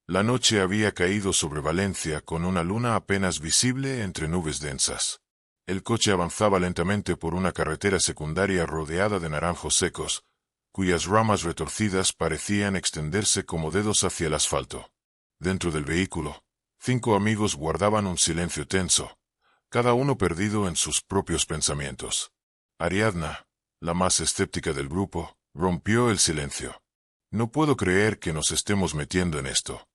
La noche había caído sobre Valencia con una luna apenas visible entre nubes densas. El coche avanzaba lentamente por una carretera secundaria rodeada de naranjos secos, cuyas ramas retorcidas parecían extenderse como dedos hacia el asfalto. Dentro del vehículo, 5 amigos guardaban un silencio tenso, cada uno perdido en sus propios pensamientos. Ariadna, la más escéptica del grupo, rompió el silencio. No puedo creer que nos estemos metiendo en esto.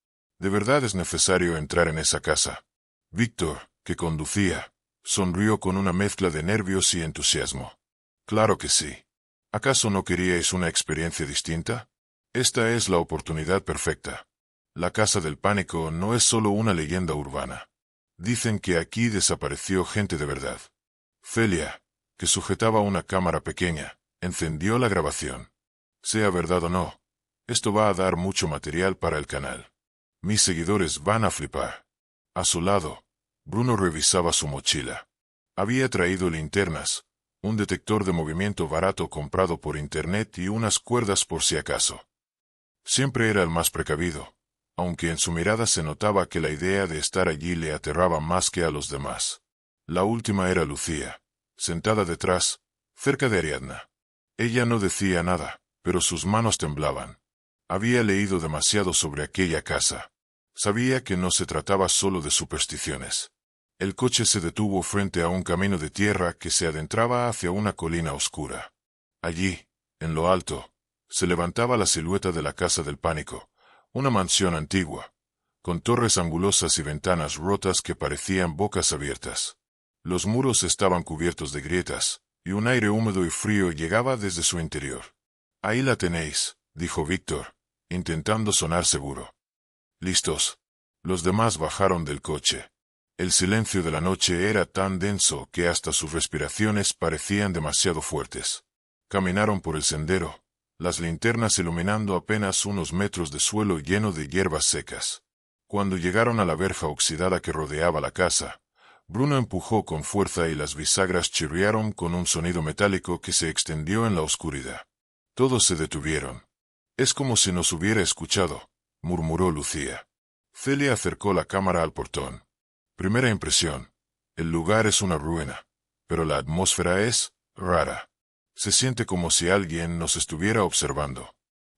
¿De verdad es necesario entrar en esa casa? Víctor, que conducía, sonrió con una mezcla de nervios y entusiasmo. Claro que sí. ¿Acaso no queríais una experiencia distinta? Esta es la oportunidad perfecta. La Casa del Pánico no es solo una leyenda urbana. Dicen que aquí desapareció gente de verdad. Celia, que sujetaba una cámara pequeña, encendió la grabación. Sea verdad o no, esto va a dar mucho material para el canal. Mis seguidores van a flipar. A su lado, Bruno revisaba su mochila. Había traído linternas, un detector de movimiento barato comprado por internet y unas cuerdas por si acaso. Siempre era el más precavido, aunque en su mirada se notaba que la idea de estar allí le aterraba más que a los demás. La última era Lucía, sentada detrás, cerca de Ariadna. Ella no decía nada, pero sus manos temblaban. Había leído demasiado sobre aquella casa. Sabía que no se trataba solo de supersticiones. El coche se detuvo frente a un camino de tierra que se adentraba hacia una colina oscura. Allí, en lo alto, se levantaba la silueta de la Casa del Pánico, una mansión antigua, con torres angulosas y ventanas rotas que parecían bocas abiertas. Los muros estaban cubiertos de grietas, y un aire húmedo y frío llegaba desde su interior. Ahí la tenéis, dijo Víctor, intentando sonar seguro. ¿Listos? Los demás bajaron del coche. El silencio de la noche era tan denso que hasta sus respiraciones parecían demasiado fuertes. Caminaron por el sendero, las linternas iluminando apenas unos metros de suelo lleno de hierbas secas. Cuando llegaron a la verja oxidada que rodeaba la casa, Bruno empujó con fuerza y las bisagras chirriaron con un sonido metálico que se extendió en la oscuridad. Todos se detuvieron. Es como si nos hubiera escuchado, murmuró Lucía. Celia acercó la cámara al portón. Primera impresión. El lugar es una ruina, pero la atmósfera es rara. Se siente como si alguien nos estuviera observando.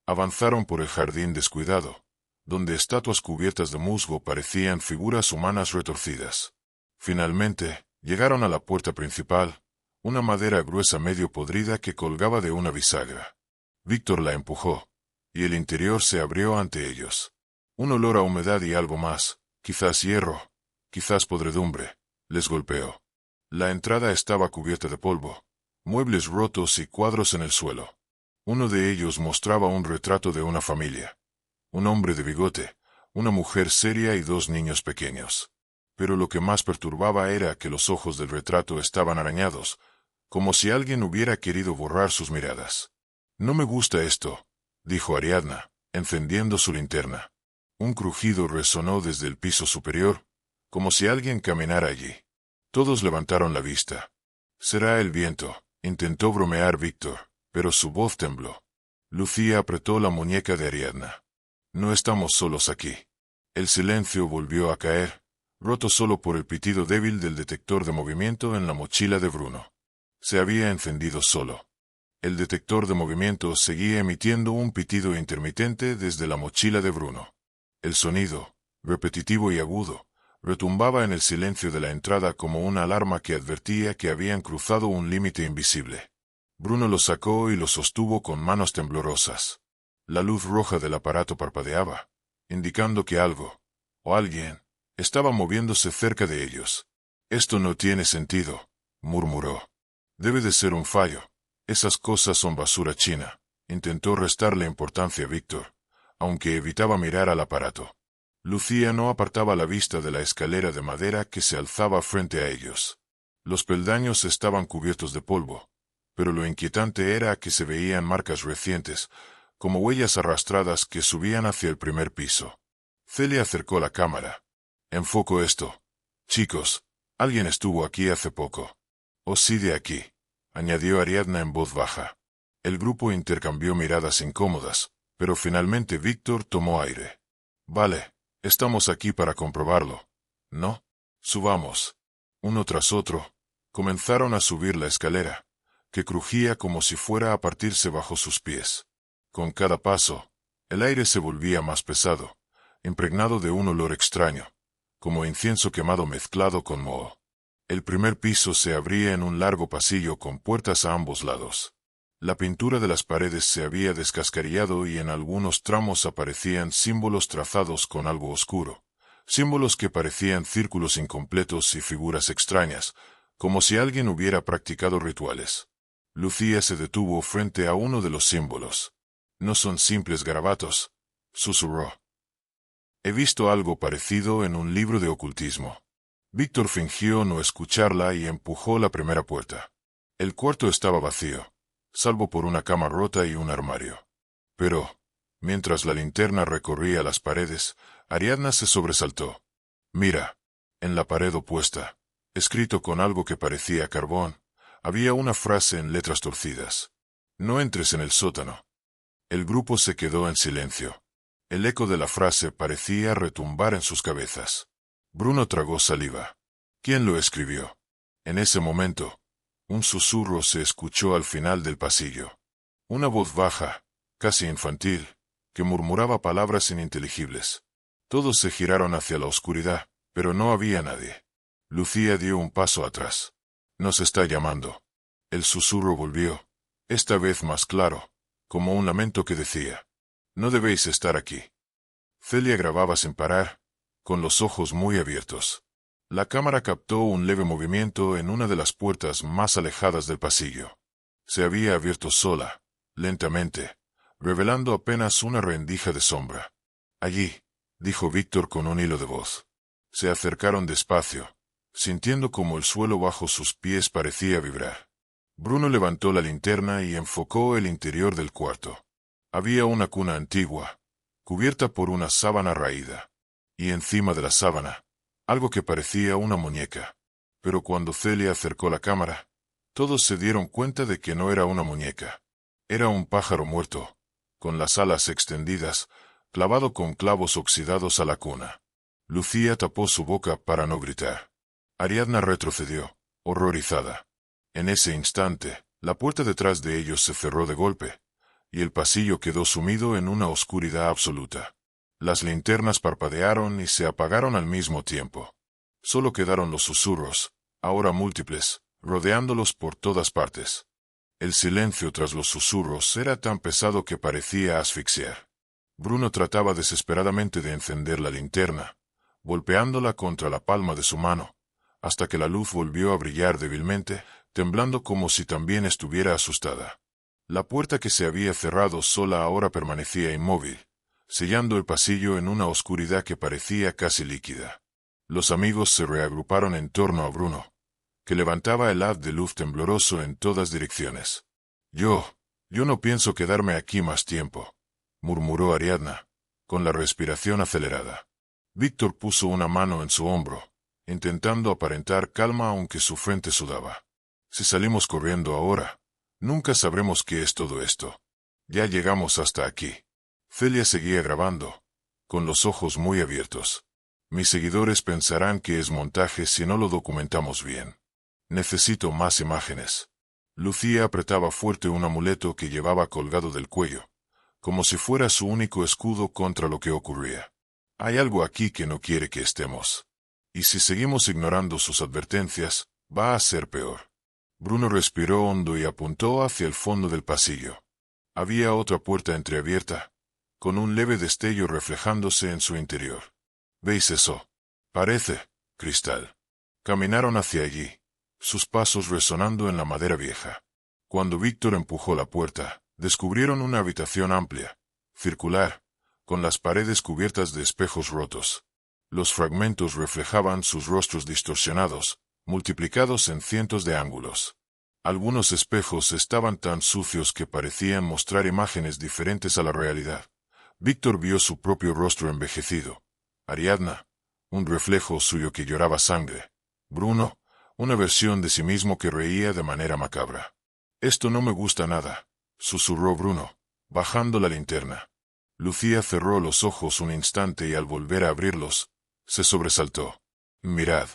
Avanzaron por el jardín descuidado, donde estatuas cubiertas de musgo parecían figuras humanas retorcidas. Finalmente, llegaron a la puerta principal, una madera gruesa medio podrida que colgaba de una bisagra. Víctor la empujó, y el interior se abrió ante ellos. Un olor a humedad y algo más, quizás hierro, quizás podredumbre, les golpeó. La entrada estaba cubierta de polvo, muebles rotos y cuadros en el suelo. Uno de ellos mostraba un retrato de una familia. Un hombre de bigote, una mujer seria y 2 niños pequeños. Pero lo que más perturbaba era que los ojos del retrato estaban arañados, como si alguien hubiera querido borrar sus miradas. No me gusta esto, dijo Ariadna, encendiendo su linterna. Un crujido resonó desde el piso superior, como si alguien caminara allí. Todos levantaron la vista. Será el viento, intentó bromear Víctor, pero su voz tembló. Lucía apretó la muñeca de Ariadna. No estamos solos aquí. El silencio volvió a caer, roto solo por el pitido débil del detector de movimiento en la mochila de Bruno. Se había encendido solo. El detector de movimiento seguía emitiendo un pitido intermitente desde la mochila de Bruno. El sonido, repetitivo y agudo, retumbaba en el silencio de la entrada como una alarma que advertía que habían cruzado un límite invisible. Bruno lo sacó y lo sostuvo con manos temblorosas. La luz roja del aparato parpadeaba, indicando que algo, o alguien, estaba moviéndose cerca de ellos. Esto no tiene sentido, murmuró. Debe de ser un fallo. Esas cosas son basura china. Intentó restarle importancia a Víctor, aunque evitaba mirar al aparato. Lucía no apartaba la vista de la escalera de madera que se alzaba frente a ellos. Los peldaños estaban cubiertos de polvo, pero lo inquietante era que se veían marcas recientes, como huellas arrastradas que subían hacia el primer piso. Celia acercó la cámara. Enfoco esto. Chicos, alguien estuvo aquí hace poco. O sí de aquí, añadió Ariadna en voz baja. El grupo intercambió miradas incómodas, pero finalmente Víctor tomó aire. Vale, Estamos aquí para comprobarlo, ¿no? Subamos. Uno tras otro, comenzaron a subir la escalera, que crujía como si fuera a partirse bajo sus pies. Con cada paso, el aire se volvía más pesado, impregnado de un olor extraño, como incienso quemado mezclado con moho. El primer piso se abría en un largo pasillo con puertas a ambos lados. La pintura de las paredes se había descascarillado y en algunos tramos aparecían símbolos trazados con algo oscuro, símbolos que parecían círculos incompletos y figuras extrañas, como si alguien hubiera practicado rituales. Lucía se detuvo frente a uno de los símbolos. No son simples garabatos, susurró. He visto algo parecido en un libro de ocultismo. Víctor fingió no escucharla y empujó la primera puerta. El cuarto estaba vacío, salvo por una cama rota y un armario. Pero, mientras la linterna recorría las paredes, Ariadna se sobresaltó. Mira, en la pared opuesta, escrito con algo que parecía carbón, había una frase en letras torcidas. No entres en el sótano. El grupo se quedó en silencio. El eco de la frase parecía retumbar en sus cabezas. Bruno tragó saliva. ¿Quién lo escribió? En ese momento, un susurro se escuchó al final del pasillo. Una voz baja, casi infantil, que murmuraba palabras ininteligibles. Todos se giraron hacia la oscuridad, pero no había nadie. Lucía dio un paso atrás. Nos está llamando. El susurro volvió, esta vez más claro, como un lamento que decía: no debéis estar aquí. Celia grababa sin parar, con los ojos muy abiertos. La cámara captó un leve movimiento en una de las puertas más alejadas del pasillo. Se había abierto sola, lentamente, revelando apenas una rendija de sombra. Allí, dijo Víctor con un hilo de voz. Se acercaron despacio, sintiendo como el suelo bajo sus pies parecía vibrar. Bruno levantó la linterna y enfocó el interior del cuarto. Había una cuna antigua, cubierta por una sábana raída, y encima de la sábana, algo que parecía una muñeca. Pero cuando Celia acercó la cámara, todos se dieron cuenta de que no era una muñeca. Era un pájaro muerto, con las alas extendidas, clavado con clavos oxidados a la cuna. Lucía tapó su boca para no gritar. Ariadna retrocedió, horrorizada. En ese instante, la puerta detrás de ellos se cerró de golpe, y el pasillo quedó sumido en una oscuridad absoluta. Las linternas parpadearon y se apagaron al mismo tiempo. Solo quedaron los susurros, ahora múltiples, rodeándolos por todas partes. El silencio tras los susurros era tan pesado que parecía asfixiar. Bruno trataba desesperadamente de encender la linterna, golpeándola contra la palma de su mano, hasta que la luz volvió a brillar débilmente, temblando como si también estuviera asustada. La puerta que se había cerrado sola ahora permanecía inmóvil, sellando el pasillo en una oscuridad que parecía casi líquida. Los amigos se reagruparon en torno a Bruno, que levantaba el haz de luz tembloroso en todas direcciones. Yo no pienso quedarme aquí más tiempo, murmuró Ariadna, con la respiración acelerada. Víctor puso una mano en su hombro, intentando aparentar calma aunque su frente sudaba. Si salimos corriendo ahora, nunca sabremos qué es todo esto. Ya llegamos hasta aquí. Celia seguía grabando, con los ojos muy abiertos. Mis seguidores pensarán que es montaje si no lo documentamos bien. Necesito más imágenes. Lucía apretaba fuerte un amuleto que llevaba colgado del cuello, como si fuera su único escudo contra lo que ocurría. Hay algo aquí que no quiere que estemos. Y si seguimos ignorando sus advertencias, va a ser peor. Bruno respiró hondo y apuntó hacia el fondo del pasillo. Había otra puerta entreabierta, con un leve destello reflejándose en su interior. ¿Veis eso? Parece cristal. Caminaron hacia allí, sus pasos resonando en la madera vieja. Cuando Víctor empujó la puerta, descubrieron una habitación amplia, circular, con las paredes cubiertas de espejos rotos. Los fragmentos reflejaban sus rostros distorsionados, multiplicados en cientos de ángulos. Algunos espejos estaban tan sucios que parecían mostrar imágenes diferentes a la realidad. Víctor vio su propio rostro envejecido. Ariadna, un reflejo suyo que lloraba sangre. Bruno, una versión de sí mismo que reía de manera macabra. Esto no me gusta nada, susurró Bruno, bajando la linterna. Lucía cerró los ojos un instante y al volver a abrirlos, se sobresaltó. Mirad.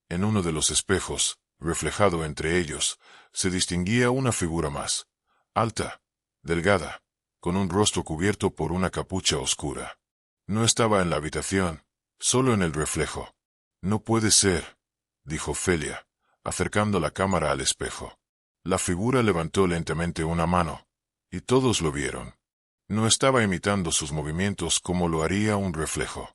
En uno de los espejos, reflejado entre ellos, se distinguía una figura más. Alta, delgada, con un rostro cubierto por una capucha oscura. No estaba en la habitación, solo en el reflejo. No puede ser, dijo Felia, acercando la cámara al espejo. La figura levantó lentamente una mano, y todos lo vieron. No estaba imitando sus movimientos como lo haría un reflejo.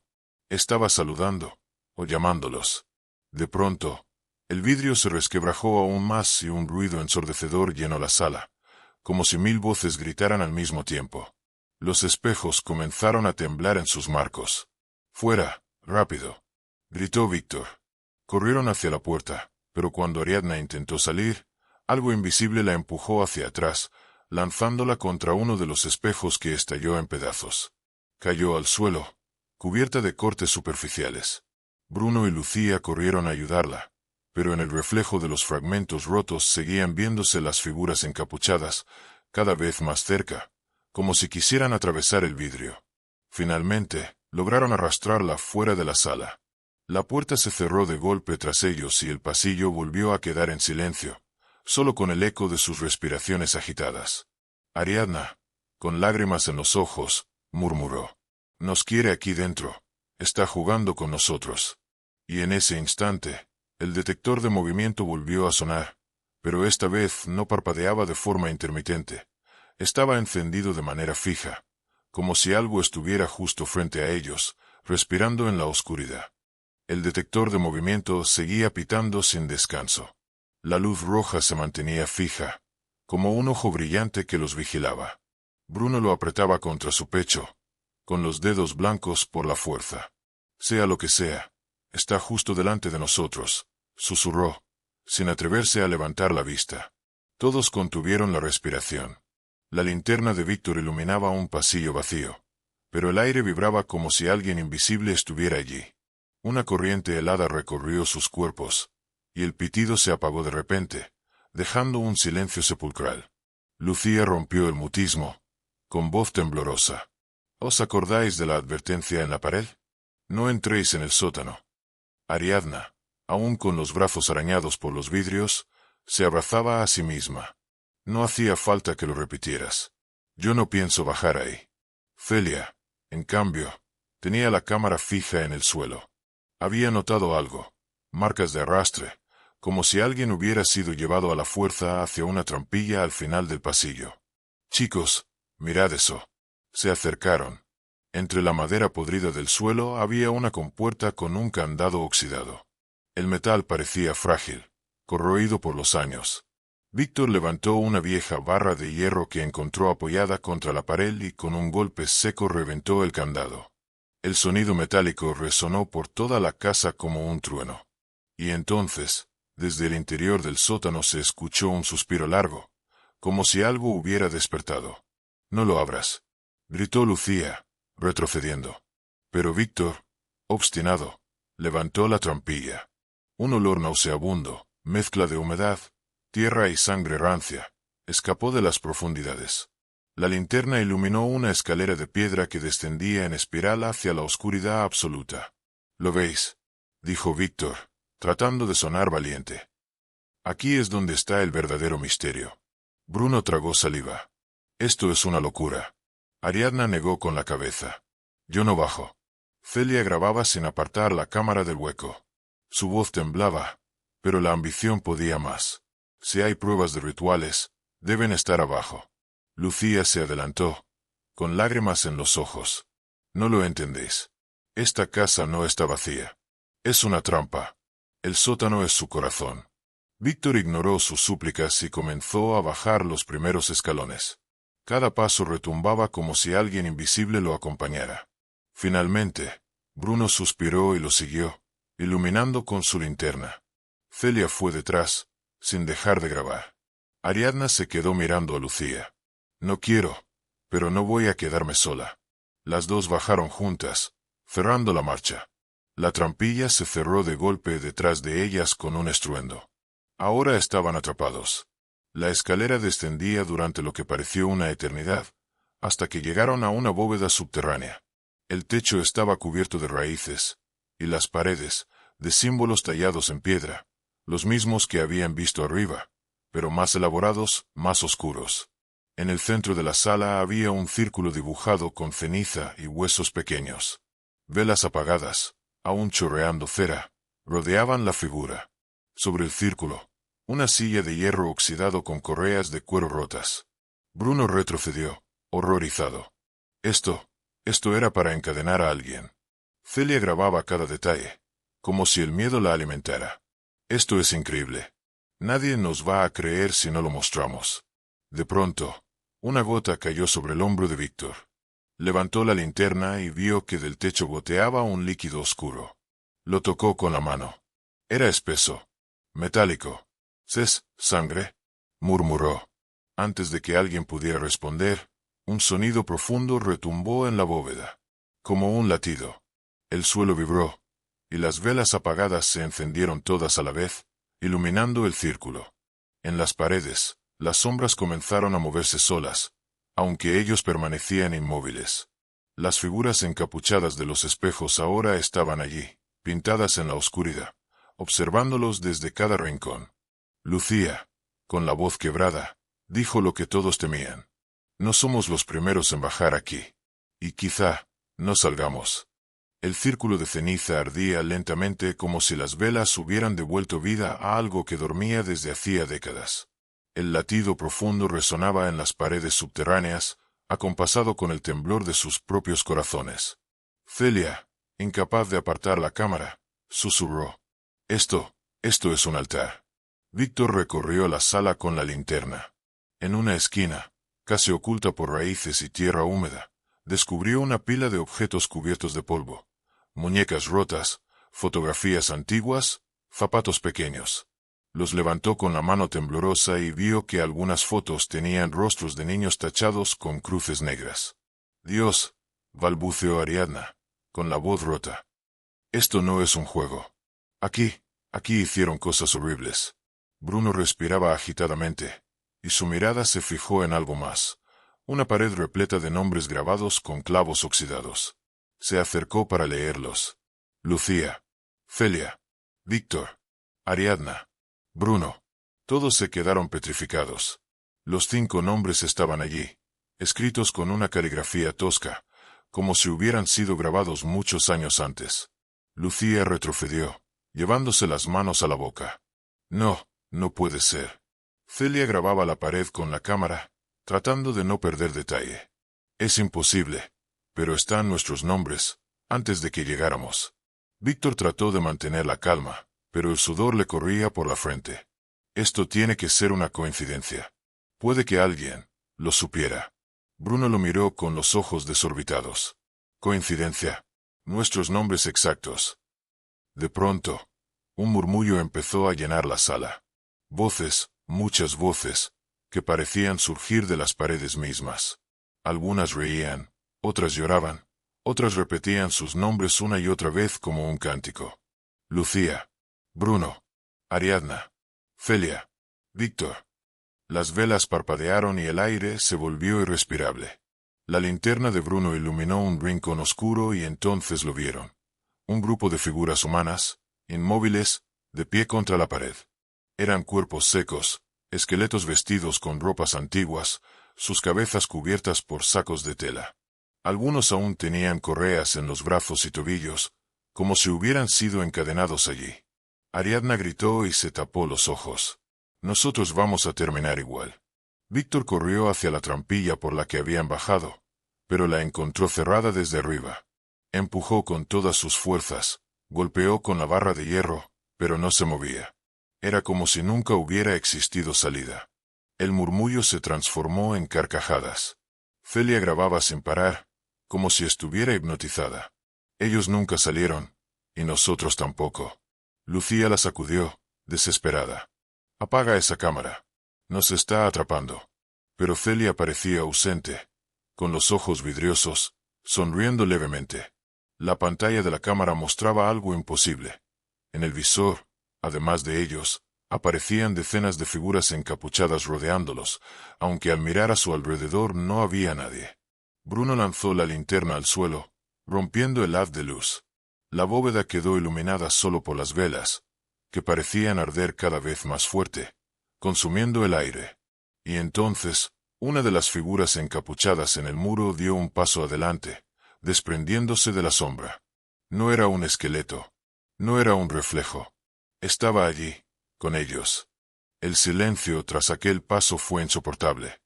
Estaba saludando, o llamándolos. De pronto, el vidrio se resquebrajó aún más y un ruido ensordecedor llenó la sala, como si 1000 voces gritaran al mismo tiempo. Los espejos comenzaron a temblar en sus marcos. ¡Fuera, rápido!, gritó Víctor. Corrieron hacia la puerta, pero cuando Ariadna intentó salir, algo invisible la empujó hacia atrás, lanzándola contra uno de los espejos que estalló en pedazos. Cayó al suelo, cubierta de cortes superficiales. Bruno y Lucía corrieron a ayudarla, pero en el reflejo de los fragmentos rotos seguían viéndose las figuras encapuchadas, cada vez más cerca, como si quisieran atravesar el vidrio. Finalmente, lograron arrastrarla fuera de la sala. La puerta se cerró de golpe tras ellos y el pasillo volvió a quedar en silencio, solo con el eco de sus respiraciones agitadas. Ariadna, con lágrimas en los ojos, murmuró: «Nos quiere aquí dentro. Está jugando con nosotros». Y en ese instante, el detector de movimiento volvió a sonar, pero esta vez no parpadeaba de forma intermitente. Estaba encendido de manera fija, como si algo estuviera justo frente a ellos, respirando en la oscuridad. El detector de movimiento seguía pitando sin descanso. La luz roja se mantenía fija, como un ojo brillante que los vigilaba. Bruno lo apretaba contra su pecho, con los dedos blancos por la fuerza. «Sea lo que sea, está justo delante de nosotros», susurró, sin atreverse a levantar la vista. Todos contuvieron la respiración. La linterna de Víctor iluminaba un pasillo vacío, pero el aire vibraba como si alguien invisible estuviera allí. Una corriente helada recorrió sus cuerpos, y el pitido se apagó de repente, dejando un silencio sepulcral. Lucía rompió el mutismo, con voz temblorosa. «¿Os acordáis de la advertencia en la pared? No entréis en el sótano». Ariadna, aún con los brazos arañados por los vidrios, se abrazaba a sí misma. «No hacía falta que lo repitieras. Yo no pienso bajar ahí». Felia, en cambio, tenía la cámara fija en el suelo. Había notado algo, marcas de arrastre, como si alguien hubiera sido llevado a la fuerza hacia una trampilla al final del pasillo. «Chicos, mirad eso». Se acercaron. Entre la madera podrida del suelo había una compuerta con un candado oxidado. El metal parecía frágil, corroído por los años. Víctor levantó una vieja barra de hierro que encontró apoyada contra la pared y con un golpe seco reventó el candado. El sonido metálico resonó por toda la casa como un trueno. Y entonces, desde el interior del sótano se escuchó un suspiro largo, como si algo hubiera despertado. «No lo abras», gritó Lucía, retrocediendo. Pero Víctor, obstinado, levantó la trampilla. Un olor nauseabundo, mezcla de humedad, tierra y sangre rancia, escapó de las profundidades. La linterna iluminó una escalera de piedra que descendía en espiral hacia la oscuridad absoluta. «¿Lo veis?», dijo Víctor, tratando de sonar valiente. «Aquí es donde está el verdadero misterio». Bruno tragó saliva. «Esto es una locura». Ariadna negó con la cabeza. «Yo no bajo». Felia grababa sin apartar la cámara del hueco. Su voz temblaba, pero la ambición podía más. «Si hay pruebas de rituales, deben estar abajo». Lucía se adelantó, con lágrimas en los ojos. «No lo entendéis. Esta casa no está vacía. Es una trampa. El sótano es su corazón». Víctor ignoró sus súplicas y comenzó a bajar los primeros escalones. Cada paso retumbaba como si alguien invisible lo acompañara. Finalmente, Bruno suspiró y lo siguió, iluminando con su linterna. Felia fue detrás, sin dejar de grabar. Ariadna se quedó mirando a Lucía. «No quiero, pero no voy a quedarme sola». Las dos bajaron juntas, cerrando la marcha. La trampilla se cerró de golpe detrás de ellas con un estruendo. Ahora estaban atrapados. La escalera descendía durante lo que pareció una eternidad, hasta que llegaron a una bóveda subterránea. El techo estaba cubierto de raíces, y las paredes, de símbolos tallados en piedra, los mismos que habían visto arriba, pero más elaborados, más oscuros. En el centro de la sala había un círculo dibujado con ceniza y huesos pequeños. Velas apagadas, aún chorreando cera, rodeaban la figura. Sobre el círculo, una silla de hierro oxidado con correas de cuero rotas. Bruno retrocedió, horrorizado. Esto era para encadenar a alguien. Celia grababa cada detalle, como si el miedo la alimentara. Esto es increíble. Nadie nos va a creer si no lo mostramos. De pronto, una gota cayó sobre el hombro de Víctor. Levantó la linterna y vio que del techo goteaba un líquido oscuro. Lo tocó con la mano. Era espeso, metálico. ¿Sangre?, murmuró. Antes de que alguien pudiera responder, un sonido profundo retumbó en la bóveda, como un latido. El suelo vibró, y las velas apagadas se encendieron todas a la vez, iluminando el círculo. En las paredes, las sombras comenzaron a moverse solas, aunque ellos permanecían inmóviles. Las figuras encapuchadas de los espejos ahora estaban allí, pintadas en la oscuridad, observándolos desde cada rincón. Lucía, con la voz quebrada, dijo lo que todos temían. No somos los primeros en bajar aquí. Y quizá no salgamos. El círculo de ceniza ardía lentamente como si las velas hubieran devuelto vida a algo que dormía desde hacía décadas. El latido profundo resonaba en las paredes subterráneas, acompasado con el temblor de sus propios corazones. Celia, incapaz de apartar la cámara, susurró. Esto es un altar. Víctor recorrió la sala con la linterna. En una esquina, casi oculta por raíces y tierra húmeda, descubrió una pila de objetos cubiertos de polvo. Muñecas rotas, fotografías antiguas, zapatos pequeños. Los levantó con la mano temblorosa y vio que algunas fotos tenían rostros de niños tachados con cruces negras. Dios, balbuceó Ariadna, con la voz rota. Esto no es un juego. Aquí hicieron cosas horribles. Bruno respiraba agitadamente, y su mirada se fijó en algo más. Una pared repleta de nombres grabados con clavos oxidados. Se acercó para leerlos. Lucía, Celia, Víctor, Ariadna, Bruno. Todos se quedaron petrificados. Los 5 nombres estaban allí, escritos con una caligrafía tosca, como si hubieran sido grabados muchos años antes. Lucía retrocedió, llevándose las manos a la boca. No puede ser. Celia grababa la pared con la cámara, tratando de no perder detalle. Es imposible, pero están nuestros nombres, antes de que llegáramos. Víctor trató de mantener la calma, pero el sudor le corría por la frente. Esto tiene que ser una coincidencia. Puede que alguien lo supiera. Bruno lo miró con los ojos desorbitados. Coincidencia. Nuestros nombres exactos. De pronto, un murmullo empezó a llenar la sala. Voces, muchas voces, que parecían surgir de las paredes mismas. Algunas reían, otras lloraban, otras repetían sus nombres una y otra vez como un cántico. Lucía, Bruno, Ariadna, Celia, Víctor. Las velas parpadearon y el aire se volvió irrespirable. La linterna de Bruno iluminó un rincón oscuro y entonces lo vieron. Un grupo de figuras humanas, inmóviles, de pie contra la pared. Eran cuerpos secos, esqueletos vestidos con ropas antiguas, sus cabezas cubiertas por sacos de tela. Algunos aún tenían correas en los brazos y tobillos, como si hubieran sido encadenados allí. Ariadna gritó y se tapó los ojos. Nosotros vamos a terminar igual. Víctor corrió hacia la trampilla por la que habían bajado, pero la encontró cerrada desde arriba. Empujó con todas sus fuerzas, golpeó con la barra de hierro, pero no se movía. Era como si nunca hubiera existido salida. El murmullo se transformó en carcajadas. Celia grababa sin parar, como si estuviera hipnotizada. Ellos nunca salieron, y nosotros tampoco. Lucía la sacudió, desesperada. Apaga esa cámara. Nos está atrapando. Pero Celia parecía ausente, con los ojos vidriosos, sonriendo levemente. La pantalla de la cámara mostraba algo imposible. En el visor, además de ellos, aparecían decenas de figuras encapuchadas rodeándolos, aunque al mirar a su alrededor no había nadie. Bruno lanzó la linterna al suelo, rompiendo el haz de luz. La bóveda quedó iluminada solo por las velas, que parecían arder cada vez más fuerte, consumiendo el aire. Y entonces, una de las figuras encapuchadas en el muro dio un paso adelante, desprendiéndose de la sombra. No era un esqueleto. No era un reflejo. Estaba allí, con ellos. El silencio tras aquel paso fue insoportable.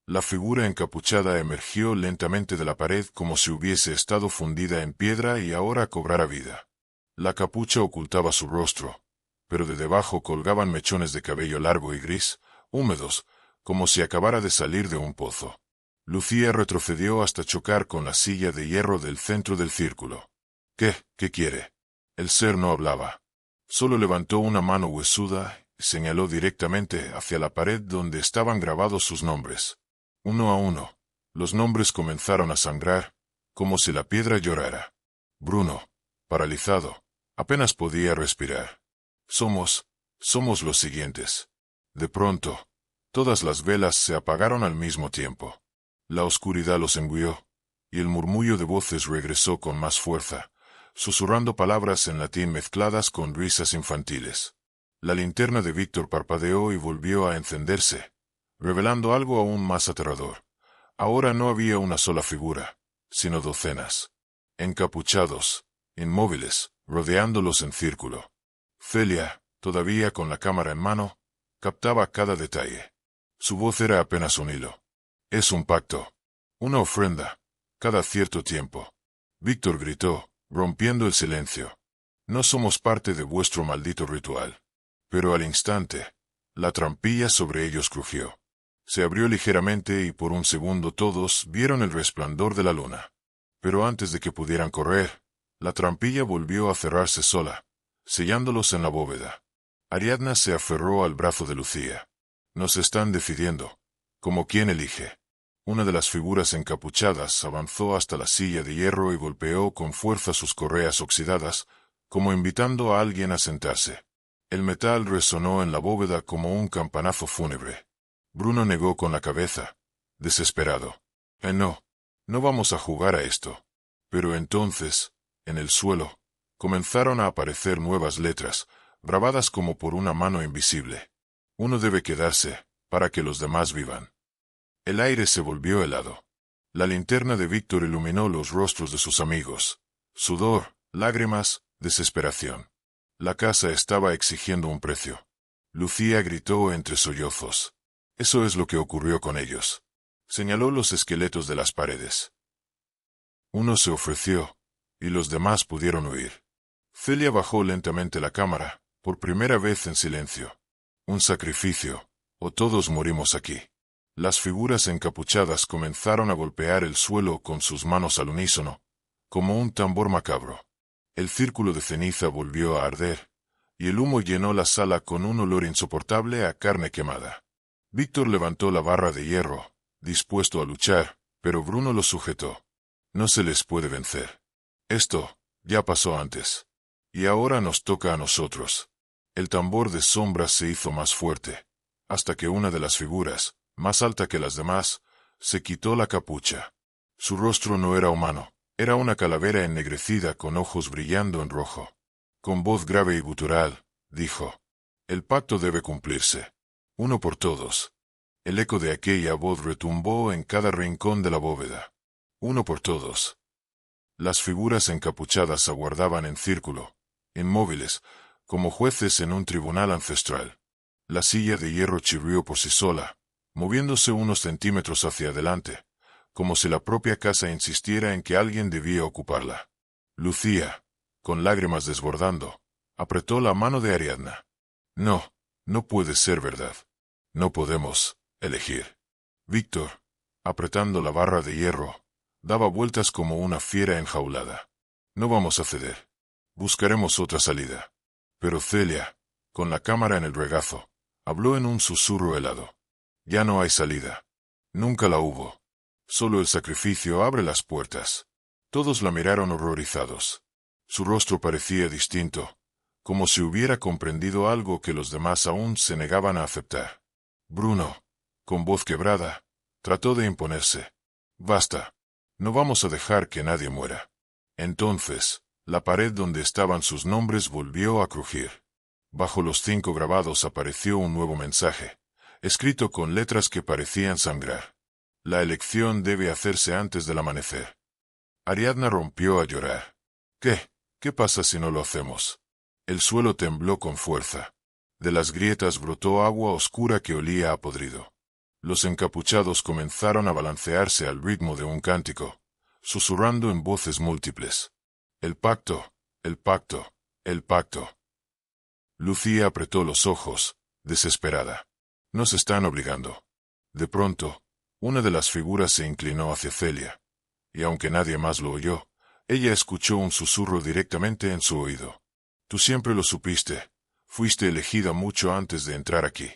La figura encapuchada emergió lentamente de la pared como si hubiese estado fundida en piedra y ahora cobrara vida. La capucha ocultaba su rostro, pero de debajo colgaban mechones de cabello largo y gris, húmedos, como si acabara de salir de un pozo. Lucía retrocedió hasta chocar con la silla de hierro del centro del círculo. ¿Qué quiere? El ser no hablaba. Solo levantó una mano huesuda y señaló directamente hacia la pared donde estaban grabados sus nombres. Uno a uno, los nombres comenzaron a sangrar, como si la piedra llorara. Bruno, paralizado, apenas podía respirar. Somos los siguientes. De pronto, todas las velas se apagaron al mismo tiempo. La oscuridad los engulló, y el murmullo de voces regresó con más fuerza, susurrando palabras en latín mezcladas con risas infantiles. La linterna de Víctor parpadeó y volvió a encenderse, revelando algo aún más aterrador. Ahora no había una sola figura, sino docenas. Encapuchados, inmóviles, rodeándolos en círculo. Celia, todavía con la cámara en mano, captaba cada detalle. Su voz era apenas un hilo. Es un pacto. Una ofrenda, cada cierto tiempo. Víctor gritó, rompiendo el silencio. No somos parte de vuestro maldito ritual. Pero al instante, la trampilla sobre ellos crujió. Se abrió ligeramente y por un segundo todos vieron el resplandor de la luna. Pero antes de que pudieran correr, la trampilla volvió a cerrarse sola, sellándolos en la bóveda. Ariadna se aferró al brazo de Lucía. Nos están decidiendo, como quien elige. Una de las figuras encapuchadas avanzó hasta la silla de hierro y golpeó con fuerza sus correas oxidadas, como invitando a alguien a sentarse. El metal resonó en la bóveda como un campanazo fúnebre. Bruno negó con la cabeza, desesperado. No vamos a jugar a esto. Pero entonces, en el suelo, comenzaron a aparecer nuevas letras, grabadas como por una mano invisible. Uno debe quedarse, para que los demás vivan. El aire se volvió helado. La linterna de Víctor iluminó los rostros de sus amigos. Sudor, lágrimas, desesperación. La casa estaba exigiendo un precio. Lucía gritó entre sollozos. Eso es lo que ocurrió con ellos. Señaló los esqueletos de las paredes. Uno se ofreció, y los demás pudieron huir. Celia bajó lentamente la cámara, por primera vez en silencio. Un sacrificio, o todos morimos aquí. Las figuras encapuchadas comenzaron a golpear el suelo con sus manos al unísono, como un tambor macabro. El círculo de ceniza volvió a arder, y el humo llenó la sala con un olor insoportable a carne quemada. Víctor levantó la barra de hierro, dispuesto a luchar, pero Bruno lo sujetó. No se les puede vencer. Esto ya pasó antes. Y ahora nos toca a nosotros. El tambor de sombras se hizo más fuerte, hasta que una de las figuras, más alta que las demás, se quitó la capucha. Su rostro no era humano, era una calavera ennegrecida con ojos brillando en rojo. Con voz grave y gutural, dijo: el pacto debe cumplirse. Uno por todos. El eco de aquella voz retumbó en cada rincón de la bóveda. Uno por todos. Las figuras encapuchadas aguardaban en círculo, inmóviles, como jueces en un tribunal ancestral. La silla de hierro chirrió por sí sola, moviéndose unos centímetros hacia adelante, como si la propia casa insistiera en que alguien debía ocuparla. Lucía, con lágrimas desbordando, apretó la mano de Ariadna. No puede ser verdad. No podemos elegir. Víctor, apretando la barra de hierro, daba vueltas como una fiera enjaulada. No vamos a ceder. Buscaremos otra salida. Pero Celia, con la cámara en el regazo, habló en un susurro helado. Ya no hay salida. Nunca la hubo. Solo el sacrificio abre las puertas. Todos la miraron horrorizados. Su rostro parecía distinto, como si hubiera comprendido algo que los demás aún se negaban a aceptar. Bruno, con voz quebrada, trató de imponerse. Basta. No vamos a dejar que nadie muera. Entonces, la pared donde estaban sus nombres volvió a crujir. Bajo los 5 grabados apareció un nuevo mensaje, escrito con letras que parecían sangrar. La elección debe hacerse antes del amanecer. Ariadna rompió a llorar. ¿Qué pasa si no lo hacemos? El suelo tembló con fuerza. De las grietas brotó agua oscura que olía a podrido. Los encapuchados comenzaron a balancearse al ritmo de un cántico, susurrando en voces múltiples. El pacto, el pacto, el pacto. Lucía apretó los ojos, desesperada. Nos están obligando. De pronto, una de las figuras se inclinó hacia Celia, y aunque nadie más lo oyó, ella escuchó un susurro directamente en su oído. Tú siempre lo supiste. Fuiste elegida mucho antes de entrar aquí.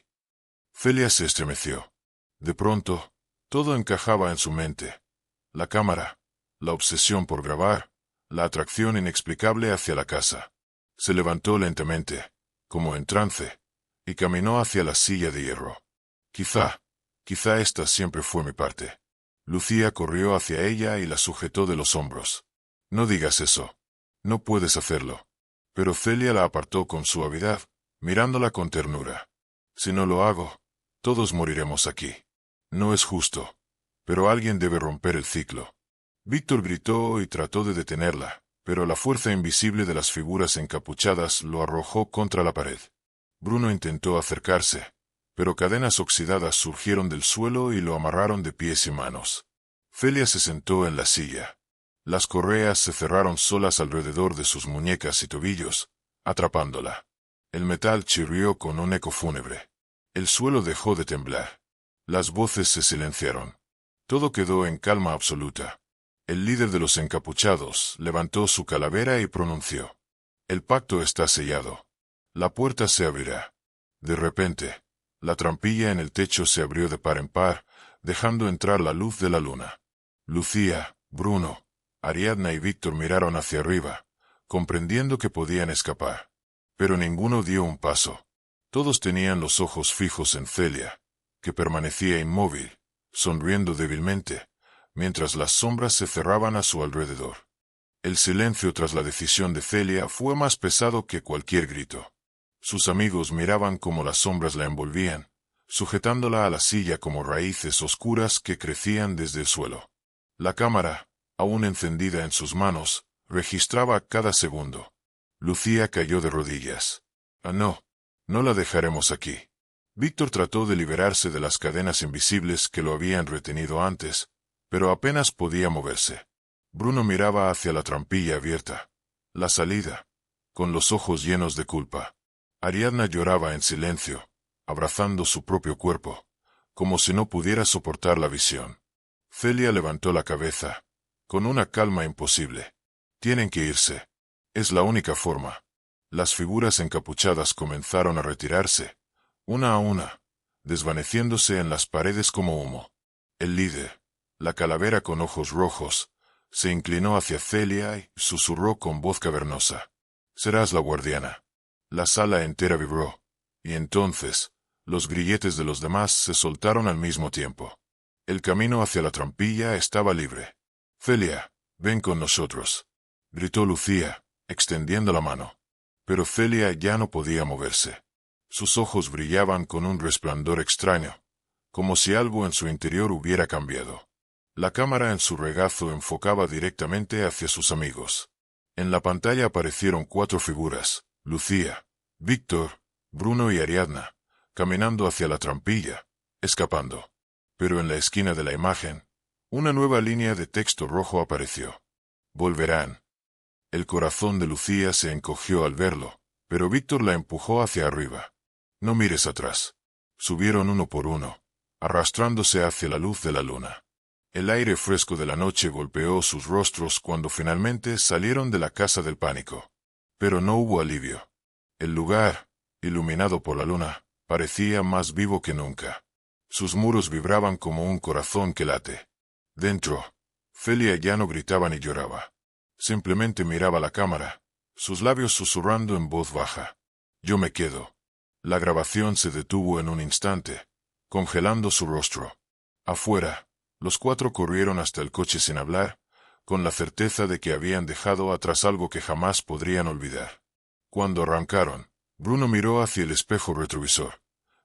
Celia se estremeció. De pronto, todo encajaba en su mente. La cámara, la obsesión por grabar, la atracción inexplicable hacia la casa. Se levantó lentamente, como en trance, y caminó hacia la silla de hierro. Quizá esta siempre fue mi parte. Lucía corrió hacia ella y la sujetó de los hombros. No digas eso. No puedes hacerlo. Pero Celia la apartó con suavidad, mirándola con ternura. Si no lo hago, todos moriremos aquí. No es justo. Pero alguien debe romper el ciclo. Víctor gritó y trató de detenerla, pero la fuerza invisible de las figuras encapuchadas lo arrojó contra la pared. Bruno intentó acercarse, pero cadenas oxidadas surgieron del suelo y lo amarraron de pies y manos. Celia se sentó en la silla. Las correas se cerraron solas alrededor de sus muñecas y tobillos, atrapándola. El metal chirrió con un eco fúnebre. El suelo dejó de temblar. Las voces se silenciaron. Todo quedó en calma absoluta. El líder de los encapuchados levantó su calavera y pronunció: El pacto está sellado. La puerta se abrirá. De repente, la trampilla en el techo se abrió de par en par, dejando entrar la luz de la luna. Lucía, Bruno, Ariadna y Víctor miraron hacia arriba, comprendiendo que podían escapar. Pero ninguno dio un paso. Todos tenían los ojos fijos en Celia, que permanecía inmóvil, sonriendo débilmente, mientras las sombras se cerraban a su alrededor. El silencio tras la decisión de Celia fue más pesado que cualquier grito. Sus amigos miraban cómo las sombras la envolvían, sujetándola a la silla como raíces oscuras que crecían desde el suelo. La cámara, aún encendida en sus manos, registraba cada segundo. Lucía cayó de rodillas. No la dejaremos aquí. Víctor trató de liberarse de las cadenas invisibles que lo habían retenido antes, pero apenas podía moverse. Bruno miraba hacia la trampilla abierta, la salida, con los ojos llenos de culpa. Ariadna lloraba en silencio, abrazando su propio cuerpo, como si no pudiera soportar la visión. Celia levantó la cabeza, con una calma imposible. Tienen que irse. Es la única forma. Las figuras encapuchadas comenzaron a retirarse, una a una, desvaneciéndose en las paredes como humo. El líder, la calavera con ojos rojos, se inclinó hacia Celia y susurró con voz cavernosa: Serás la guardiana. La sala entera vibró, y entonces, los grilletes de los demás se soltaron al mismo tiempo. El camino hacia la trampilla estaba libre. Celia, ven con nosotros, gritó Lucía, extendiendo la mano. Pero Celia ya no podía moverse. Sus ojos brillaban con un resplandor extraño, como si algo en su interior hubiera cambiado. La cámara en su regazo enfocaba directamente hacia sus amigos. En la pantalla aparecieron 4 figuras: Lucía, Víctor, Bruno y Ariadna, caminando hacia la trampilla, escapando. Pero en la esquina de la imagen, una nueva línea de texto rojo apareció: Volverán. El corazón de Lucía se encogió al verlo, pero Víctor la empujó hacia arriba. No mires atrás. Subieron uno por uno, arrastrándose hacia la luz de la luna. El aire fresco de la noche golpeó sus rostros cuando finalmente salieron de la casa del pánico. Pero no hubo alivio. El lugar, iluminado por la luna, parecía más vivo que nunca. Sus muros vibraban como un corazón que late. Dentro, Celia ya no gritaba ni lloraba. Simplemente miraba la cámara, sus labios susurrando en voz baja: Yo me quedo. La grabación se detuvo en un instante, congelando su rostro. Afuera, Los cuatro corrieron hasta el coche sin hablar, con la certeza de que habían dejado atrás algo que jamás podrían olvidar. Cuando arrancaron, Bruno miró hacia el espejo retrovisor.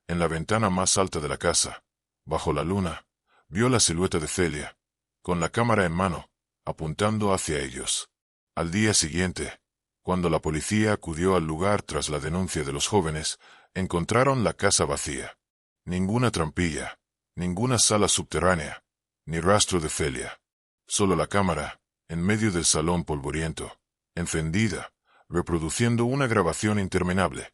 En la ventana más alta de la casa, bajo la luna, vio la silueta de Celia, con la cámara en mano, apuntando hacia ellos. Al día siguiente, cuando la policía acudió al lugar tras la denuncia de los jóvenes, encontraron la casa vacía. Ninguna trampilla, ninguna sala subterránea, ni rastro de Celia. Solo la cámara, en medio del salón polvoriento, encendida, reproduciendo una grabación interminable,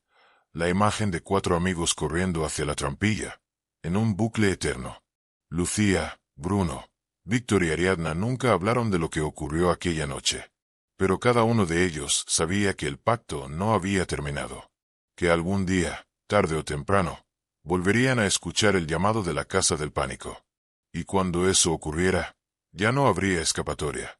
la imagen de cuatro amigos corriendo hacia la trampilla, en un bucle eterno. Lucía, Bruno, Víctor y Ariadna nunca hablaron de lo que ocurrió aquella noche. Pero cada uno de ellos sabía que el pacto no había terminado. Que algún día, tarde o temprano, volverían a escuchar el llamado de la casa del pánico. Y cuando eso ocurriera, ya no habría escapatoria.